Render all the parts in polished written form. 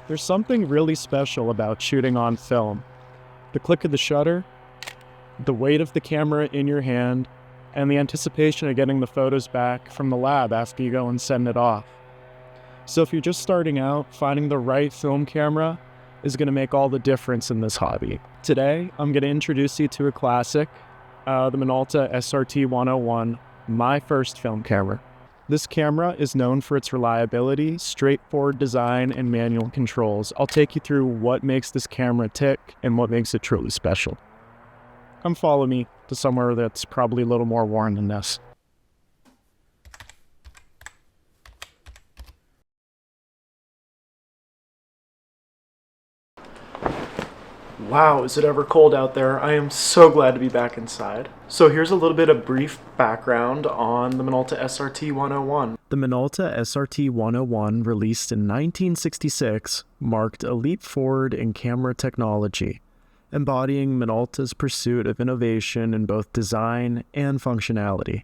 There's something really special about shooting on film. The click of the shutter, the weight of the camera in your hand, and the anticipation of getting the photos back from the lab after you go and send it off. So if you're just starting out, finding the right film camera is going to make all the difference in this hobby. Today, I'm going to introduce you to a classic, the Minolta SRT 101, my first film camera. This camera is known for its reliability, straightforward design, and manual controls. I'll take you through what makes this camera tick and what makes it truly special. Come follow me to somewhere that's probably a little more worn than this. Wow, is it ever cold out there? I am so glad to be back inside. So here's a little bit of brief background on the Minolta SRT 101. The Minolta SRT 101, released in 1966, marked a leap forward in camera technology, embodying Minolta's pursuit of innovation in both design and functionality.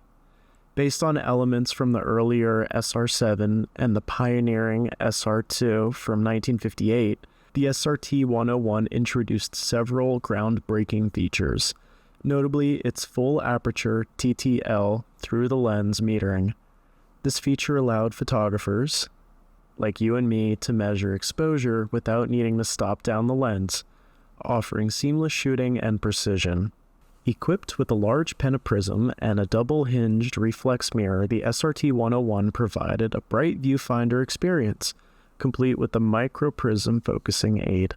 Based on elements from the earlier SR7 and the pioneering SR2 from 1958, the SRT 101 introduced several groundbreaking features, notably its full aperture TTL through the lens metering. This feature allowed photographers, like you and me, to measure exposure without needing to stop down the lens, offering seamless shooting and precision. Equipped with a large pentaprism and a double-hinged reflex mirror, the SRT 101 provided a bright viewfinder experience, complete with the microprism focusing aid.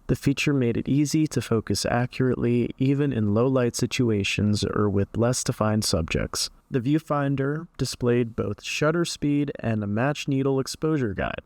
The feature made it easy to focus accurately even in low-light situations or with less defined subjects. The viewfinder displayed both shutter speed and a match needle exposure guide.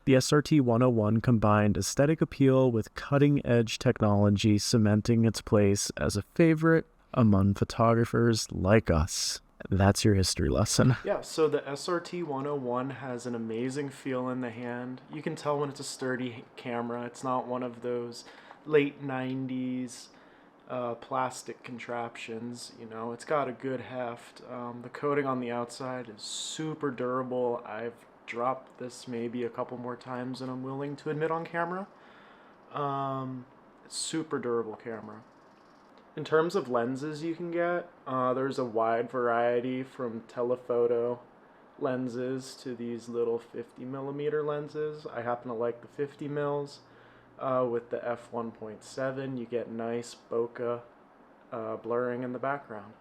The SRT 101 combined aesthetic appeal with cutting-edge technology, cementing its place as a favorite among photographers like us. That's your history lesson. Yeah, so the SRT 101 has an amazing feel in the hand. You can tell when it's a sturdy camera. It's not one of those late 90s plastic contraptions. You know, it's got a good heft. The coating on the outside is super durable. I've dropped this maybe a couple more times than I'm willing to admit on camera. Super durable camera. In terms of lenses you can get, there's a wide variety from telephoto lenses to these little 50mm lenses. I happen to like the 50 mils. With the f1.7, you get nice bokeh blurring in the background.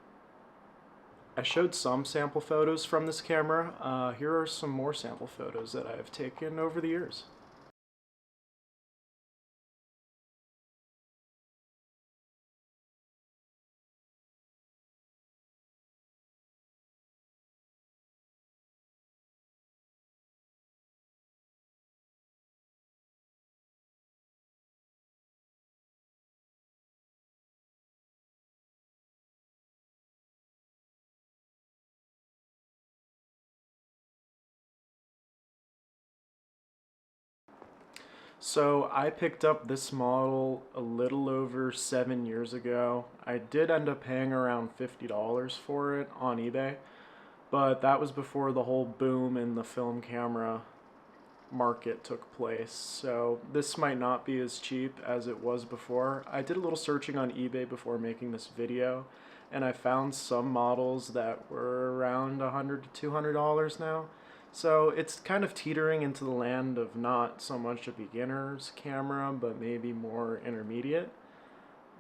I showed some sample photos from this camera. Here are some more sample photos that I've taken over the years. So I picked up this model a little over 7 years ago. I did end up paying around $50 for it on eBay, but that was before the whole boom in the film camera market took place. So this might not be as cheap as it was before. I did a little searching on eBay before making this video, and I found some models that were around $100 to $200 now. So it's kind of teetering into the land of not so much a beginner's camera, but maybe more intermediate.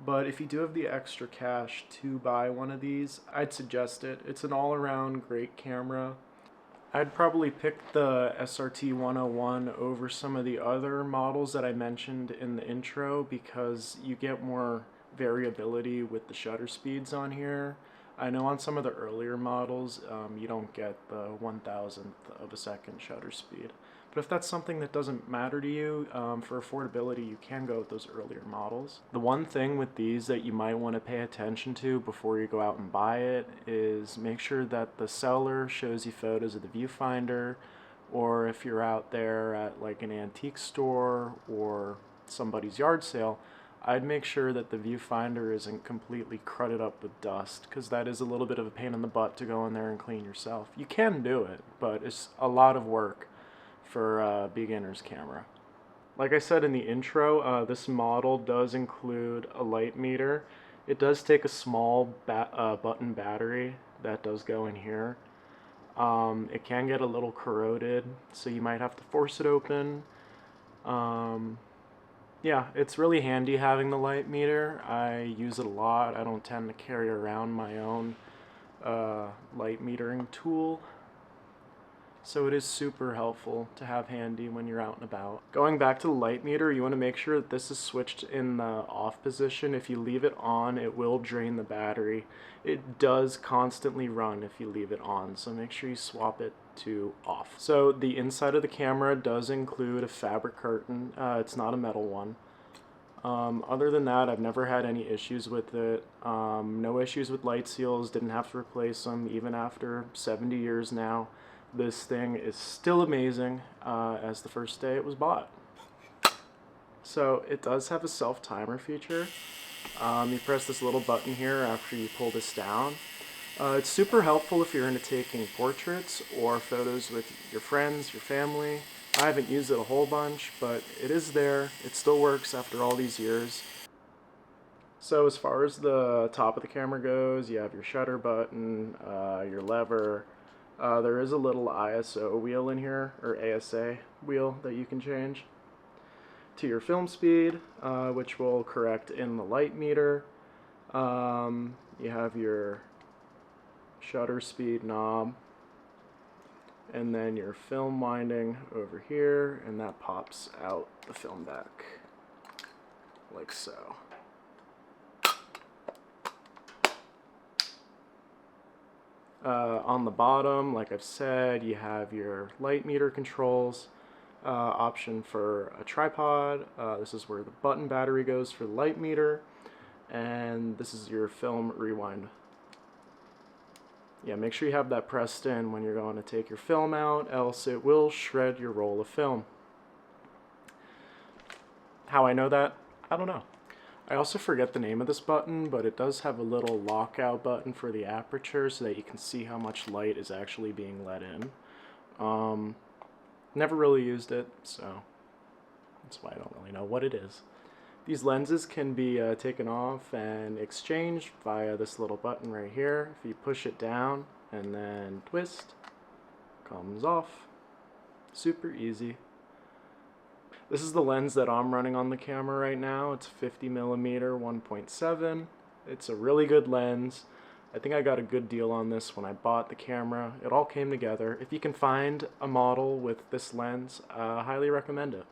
But if you do have the extra cash to buy one of these, I'd suggest it. It's an all-around great camera. I'd probably pick the SRT 101 over some of the other models that I mentioned in the intro because you get more variability with the shutter speeds on here. I know on some of the earlier models you don't get the 1,000th of a second shutter speed. But if that's something that doesn't matter to you, for affordability, you can go with those earlier models. The one thing with these that you might want to pay attention to before you go out and buy it is make sure that the seller shows you photos of the viewfinder, or if you're out there at like an antique store or somebody's yard sale, I'd make sure that the viewfinder isn't completely crudted up with dust, because that is a little bit of a pain in the butt to go in there and clean yourself. You can do it, but it's a lot of work for a beginner's camera. Like I said in the intro, this model does include a light meter. It does take a small button battery that does go in here. It can get a little corroded, so you might have to force it open. Yeah, it's really handy having the light meter. I use it a lot. I don't tend to carry around my own light metering tool. So it is super helpful to have handy when you're out and about. Going back to the light meter, you want to make sure that this is switched in the off position. If you leave it on, it will drain the battery. It does constantly run if you leave it on, so make sure you swap it to off. So the inside of the camera does include a fabric curtain. It's not a metal one. Other than that, I've never had any issues with it. No issues with light seals, didn't have to replace them even after 70 years now. This thing is still amazing as the first day it was bought. So it does have a self-timer feature. You press this little button here after you pull this down. It's super helpful if you're into taking portraits or photos with your friends, your family. I haven't used it a whole bunch, but it is there. It still works after all these years. So as far as the top of the camera goes, you have your shutter button, your lever. There is a little ISO wheel in here, or ASA wheel that you can change to your film speed, which will correct in the light meter. You have your shutter speed knob, and then your film winding over here, and that pops out the film back like so. On the bottom, like I've said, you have your light meter controls, option for a tripod. This is where the button battery goes for the light meter, and this is your film rewind. Yeah, make sure you have that pressed in when you're going to take your film out, else it will shred your roll of film. How I know that? I don't know. I also forget the name of this button, but it does have a little lockout button for the aperture so that you can see how much light is actually being let in. Never really used it, so that's why I don't really know what it is. These lenses can be taken off and exchanged via this little button right here. If you push it down and then twist, comes off. Super easy. This is the lens that I'm running on the camera right now. It's 50mm 1.7. It's a really good lens. I think I got a good deal on this when I bought the camera. It all came together. If you can find a model with this lens, I highly recommend it.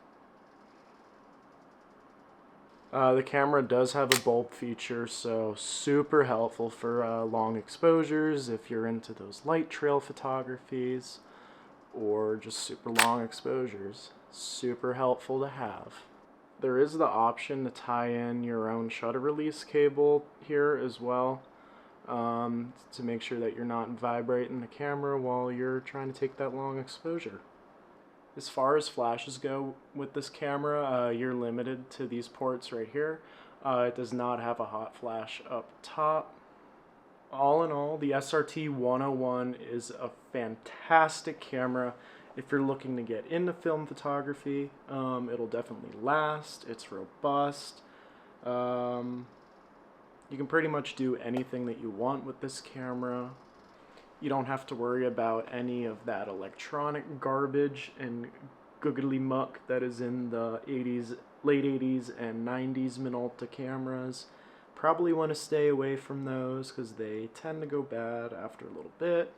The camera does have a bulb feature, so super helpful for long exposures if you're into those light trail photographies or just super long exposures. Super helpful to have. There is the option to tie in your own shutter release cable here as well, to make sure that you're not vibrating the camera while you're trying to take that long exposure. As far as flashes go with this camera, you're limited to these ports right here. It does not have a hot flash up top. All in all, the SRT 101 is a fantastic camera. If you're looking to get into film photography, it'll definitely last. It's robust. You can pretty much do anything that you want with this camera. You don't have to worry about any of that electronic garbage and googly muck that is in the late 80s and 90s Minolta cameras. Probably want to stay away from those because they tend to go bad after a little bit.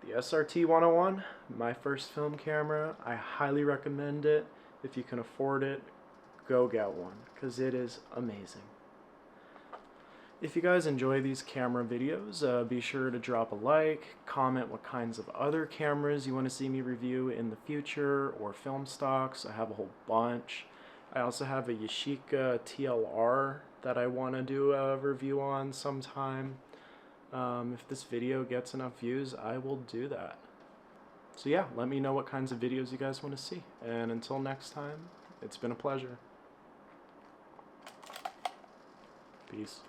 The SRT 101, my first film camera. I highly recommend it. If you can afford it, go get one because it is amazing. If you guys enjoy these camera videos, be sure to drop a like, comment what kinds of other cameras you want to see me review in the future, or film stocks. I have a whole bunch. I also have a Yashica TLR that I want to do a review on sometime. If this video gets enough views, I will do that. So yeah, let me know what kinds of videos you guys want to see. And until next time, it's been a pleasure. Peace.